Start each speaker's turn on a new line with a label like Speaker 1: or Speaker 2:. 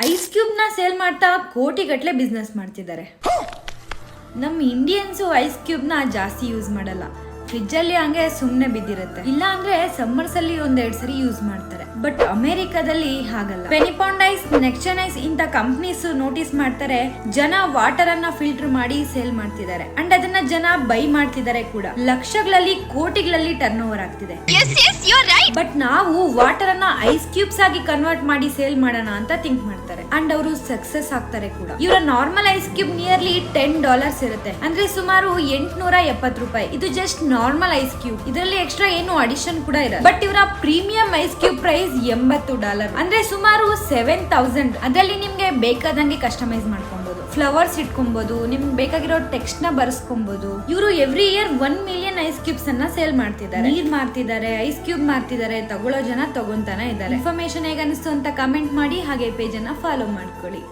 Speaker 1: Ice cube ನ sale ಮಾಡ್ತಾ ಕೋಟಿಗಟ್ಟಲೆ ಬಿಸ್ನೆಸ್ ಮಾಡ್ತಿದ್ದಾರೆ. ನಮ್ಮ ಇಂಡಿಯನ್ಸು ಐಸ್ ಕ್ಯೂಬ್ ನ ಜಾಸ್ತಿ ಯೂಸ್ ಮಾಡಲ್ಲ. ಫ್ರಿಜ್ ಅಲ್ಲಿ ಹಂಗೆ ಸುಮ್ನೆ ಬಿದ್ದಿರುತ್ತೆ, ಇಲ್ಲ ಅಂದ್ರೆ ಸಮ್ಮರ್ಸ್ ಅಲ್ಲಿ ಒಂದೆರಡು ಸರಿ ಯೂಸ್ ಮಾಡ್ತಾರೆ. ಬಟ್ ಅಮೆರಿಕಾದಲ್ಲಿ ಹಾಗಲ್ಲ. ಪೆನಿಪಾಂಡ್ ಐಸ್, ನೆಕ್ಸ್ಟನ್ ಐಸ್ ಇಂತ ಕಂಪ್ನೀಸ್ ನೋಟಿಸ್ ಮಾಡ್ತಾರೆ, ಜನ ವಾಟರ್ ಅನ್ನ ಫಿಲ್ಟರ್ ಮಾಡಿ ಸೇಲ್ ಮಾಡ್ತಿದ್ದಾರೆ. ಅಂಡ್ ಅದನ್ನ ಜನ ಬೈ ಮಾಡ್ತಿದ್ದಾರೆ ಕೂಡ. ಲಕ್ಷಗಳಲ್ಲಿ ಕೋಟಿಗಳಲ್ಲಿ ಟರ್ನ್ ಓವರ್ ಆಗ್ತಿದೆ. ಬಟ್ ನಾವು ವಾಟರ್ ಅನ್ನ ಐಸ್ ಕ್ಯೂಬ್ಸ್ ಆಗಿ ಕನ್ವರ್ಟ್ ಮಾಡಿ ಸೇಲ್ ಮಾಡೋಣ ಅಂತ ಥಿಂಕ್ ಮಾಡ್ತಾರೆ. ಅಂಡ್ ಅವರು ಸಕ್ಸಸ್ ಆಗ್ತಾರೆ ಕೂಡ. ಇವರ ನಾರ್ಮಲ್ ಐಸ್ ಕ್ಯೂಬ್ ನಿಯರ್ಲಿ $10 ಇರುತ್ತೆ, ಅಂದ್ರೆ ಸುಮಾರು $870. ಇದು ಜಸ್ಟ್ ನಾರ್ಮಲ್ ಐಸ್ ಕ್ಯೂಬ್. ಇದರಲ್ಲಿ ಎಕ್ಸ್ಟ್ರಾ ಏನು ಅಡಿಷನ್ ಕೂಡ ಇರಲ್ಲ. ಬಟ್ ಇವರ ಪ್ರೀಮಿಯಂ ಐಸ್ ಕ್ಯೂಬ್ ಪ್ರೈಸ್ $80, ಅಂದ್ರೆ ಸುಮಾರು 7000. ಅದರಲ್ಲಿ ನಿಮ್ಗೆ ಬೇಕಾದಂಗೆ ಕಸ್ಟಮೈಸ್ ಮಾಡ್ಕೊಬಹುದು, ಫ್ಲವರ್ಸ್ ಇಟ್ಕೊಬಹುದು, ನಿಮ್ಗೆ ಬೇಕಾಗಿರೋ ಟೆಕ್ಸ್ಟ್ ನ ಬರ್ಸ್ಕೊಬಹುದು. ಇವರು every year 1 million ice cubes ಅನ್ನ ಸೇಲ್ ಮಾಡ್ತಿದ್ದಾರೆ. ನೀರ್ ಮಾರ್ತಿದ್ದಾರೆ, ಐಸ್ ಕ್ಯೂಬ್ ಮಾರ್ತಿದ್ದಾರೆ, ತಗೊಳ್ಳೋ ಜನ ತಗೊಂತಾನೆ ಇದ್ದಾರೆ. ಇನ್ಫಾರ್ಮೇಶನ್ ಹೇಗೆ ಅನಿಸ್ತು ಅಂತ ಕಮೆಂಟ್ ಮಾಡಿ, ಹಾಗೆ ಪೇಜ್ ಅನ್ನ ಫಾಲೋ ಮಾಡ್ಕೊಳ್ಳಿ.